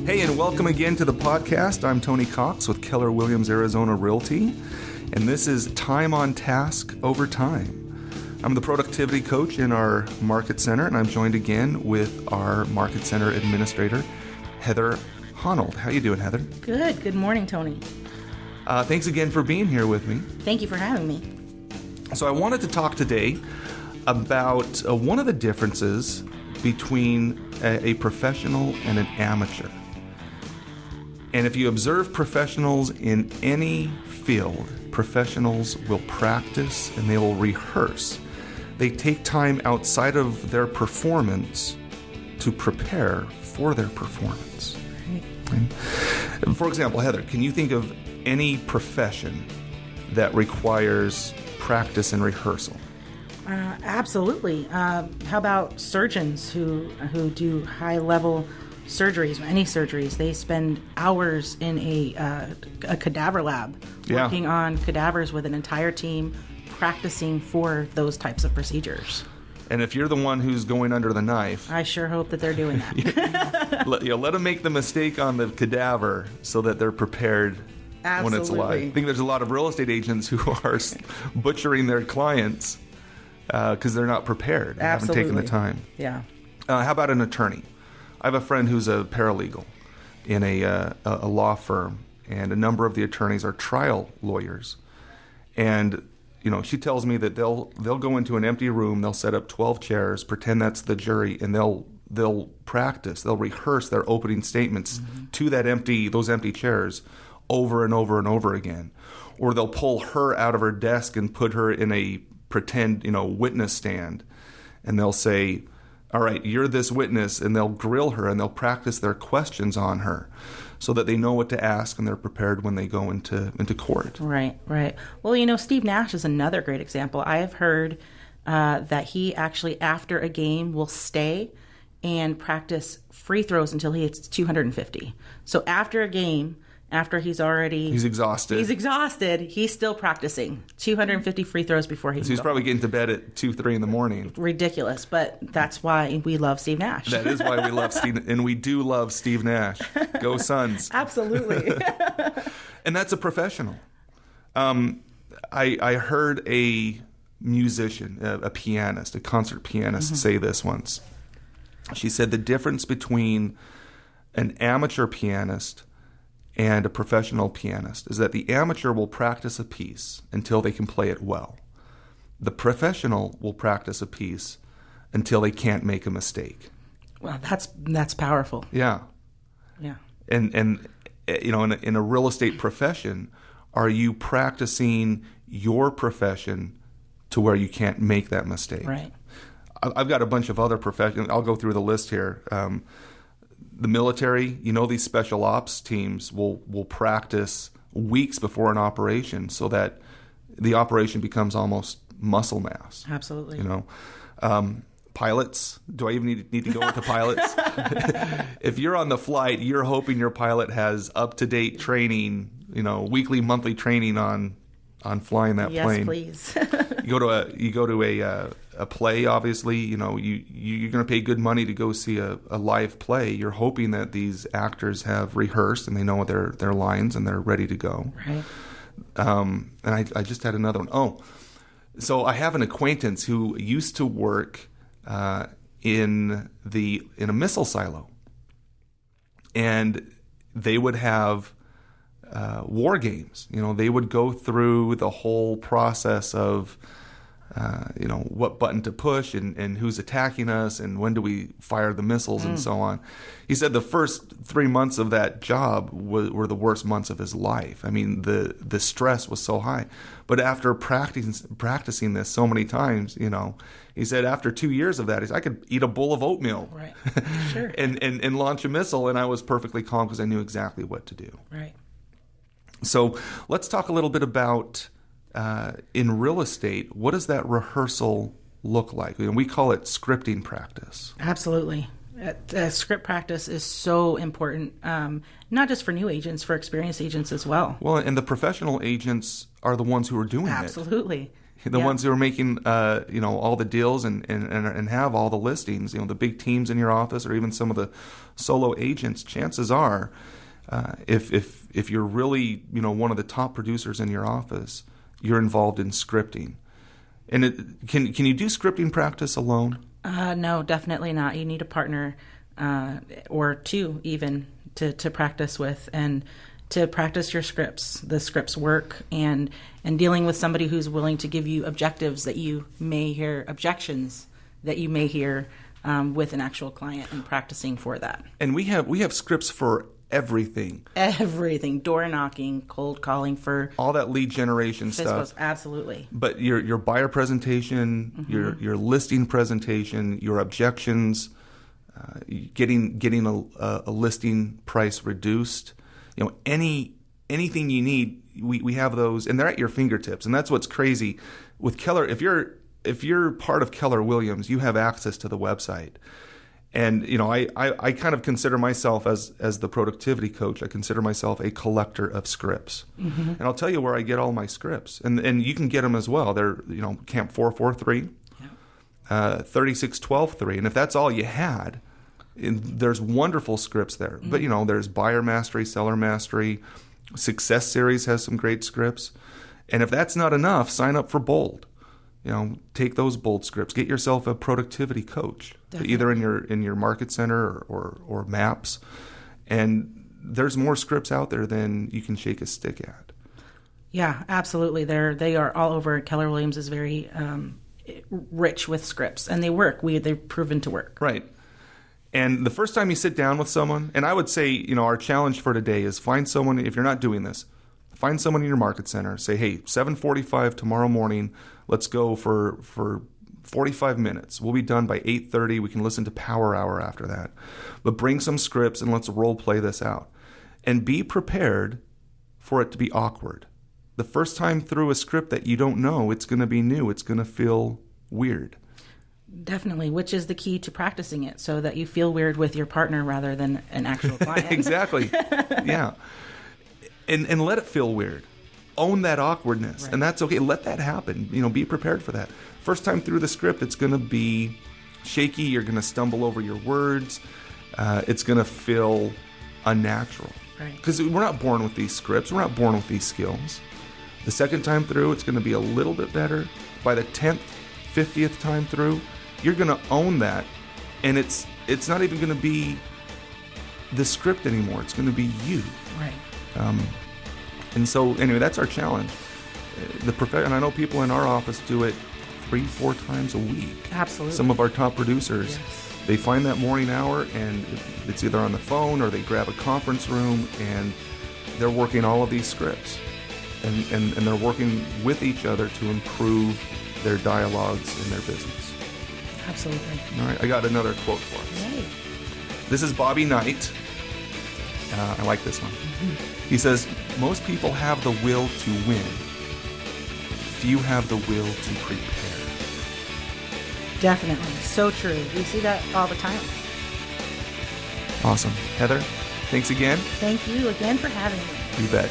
Hey, and welcome again to the podcast. I'm Tony Cox with Keller Williams Arizona Realty, and this is Time on Task Over Time. I'm the productivity coach in our Market Center, and I'm joined again with our Market Center administrator, Heather Honnold. How you doing, Heather? Good. Good morning, Tony. Thanks again for being here with me. Thank you for having me. So I wanted to talk today about one of the differences between a professional and an amateur. And if you observe professionals in any field, professionals will practice and they will rehearse. They take time outside of their performance to prepare for their performance. Right. For example, Heather, can you think of any profession that requires practice and rehearsal? Absolutely. How about surgeons who do high-level surgeries, any surgeries? They spend hours in a cadaver lab working on cadavers with an entire team, practicing for those types of procedures. And if you're the one who's going under the knife, I sure hope that they're doing that. let them make the mistake on the cadaver so that they're prepared when it's live. I think there's a lot of real estate agents who are butchering their clients because they're not prepared. They haven't taken the time. Yeah. How about an attorney? I have a friend who's a paralegal in a law firm, and a number of the attorneys are trial lawyers. And she tells me that they'll go into an empty room, they'll set up 12 chairs, pretend that's the jury, and they'll practice, they'll rehearse their opening statements to those empty chairs over and over and over again. Or they'll pull her out of her desk and put her in a pretend, witness stand, and they'll say, all right, you're this witness, and they'll grill her and they'll practice their questions on her so that they know what to ask and they're prepared when they go into court. Right. Well, Steve Nash is another great example. I have heard that he actually, after a game, will stay and practice free throws until he hits 250. So after a game, after he's exhausted, he's still practicing 250 free throws before he's probably getting to bed at 2-3 in the morning. Ridiculous, but that's why we love Steve Nash. That is why we love Steve, and we do love Steve Nash. Go Suns. Absolutely. And that's a professional. I heard a musician, a pianist, a concert pianist say this once. She said the difference between an amateur pianist and a professional pianist is that the amateur will practice a piece until they can play it well. The professional will practice a piece until they can't make a mistake. Well, that's powerful. Yeah. And in a real estate profession, are you practicing your profession to where you can't make that mistake? Right. I've got a bunch of other professions. I'll go through the list here. The military, these special ops teams will practice weeks before an operation so that the operation becomes almost muscle mass. Absolutely. Pilots, do I even need to go into pilots? If you're on the flight, you're hoping your pilot has up-to-date training, weekly, monthly training on flying that plane. Yes, please. You go to a play, obviously, you're going to pay good money to go see a live play. You're hoping that these actors have rehearsed and they know their lines and they're ready to go. Right. And I just had another one. So I have an acquaintance who used to work in a missile silo, and they would have war games. They would go through the whole process of what button to push and who's attacking us and when do we fire the missiles and so on. He said the first 3 months of that job were the worst months of his life. I mean, the stress was so high. But after practicing this so many times, he said after 2 years of that, I could eat a bowl of oatmeal, right, sure, and launch a missile, and I was perfectly calm because I knew exactly what to do. Right. So let's talk a little bit about in real estate, what does that rehearsal look like? We call it scripting practice. Absolutely. Script practice is so important, not just for new agents, for experienced agents as well. Well, and the professional agents are the ones who are doing Absolutely. The Yeah. ones who are making, all the deals and have all the listings, the big teams in your office, or even some of the solo agents. Chances are, if you're really, one of the top producers in your office, you're involved in scripting. And can you do scripting practice alone? No, definitely not. You need a partner or two even to practice with and to practice your scripts, the scripts work, and dealing with somebody who's willing to give you objectives that you may hear, objections that you may hear with an actual client, and practicing for that. And we have scripts for everything. Everything, door knocking, cold calling, for All that lead generation stuff. Absolutely. But your buyer presentation, your listing presentation, your objections, getting a listing price reduced, anything you need, we have those, and they're at your fingertips. And that's what's crazy with Keller. If you're part of Keller Williams, you have access to the website. And I kind of consider myself as the productivity coach. I consider myself a collector of scripts, and I'll tell you where I get all my scripts, and you can get them as well. They're Camp 443, 3612.3, and if that's all you had, there's wonderful scripts there. But there's Buyer Mastery, Seller Mastery, Success Series has some great scripts, and if that's not enough, sign up for Bold. Take those Bold scripts. Get yourself a productivity coach, either in your market center or maps. And there's more scripts out there than you can shake a stick at. Yeah, absolutely. They are all over. Keller Williams is very rich with scripts, and they work. They've proven to work. Right. And the first time you sit down with someone, and I would say, our challenge for today is find someone, if you're not doing this, find someone in your market center. Say, hey, 7:45 tomorrow morning, let's go for 45 minutes. We'll be done by 8:30. We can listen to Power Hour after that. But bring some scripts and let's role play this out. And be prepared for it to be awkward. The first time through a script that you don't know, it's going to be new. It's going to feel weird. Definitely, which is the key to practicing it, so that you feel weird with your partner rather than an actual client. Exactly. Yeah. And let it feel weird. Own that awkwardness. Right. And that's okay. Let that happen. Be prepared for that. First time through the script, it's going to be shaky. You're going to stumble over your words. It's going to feel unnatural. Right. Because we're not born with these scripts. We're not born with these skills. The second time through, it's going to be a little bit better. By the 10th, 50th time through, you're going to own that. And it's not even going to be the script anymore. It's going to be you. Right. And so, anyway, that's our challenge. And I know people in our office do it 3-4 times a week. Absolutely. Some of our top producers, Yes. they find that morning hour, and it's either on the phone or they grab a conference room, and they're working all of these scripts. And they're working with each other to improve their dialogues in their business. Absolutely. All right, I got another quote for us. Right. This is Bobby Knight. I like this one. He says, most people have the will to win. Few have the will to prepare. Definitely. So true. We see that all the time. Awesome. Heather, thanks again. Thank you again for having me. You bet.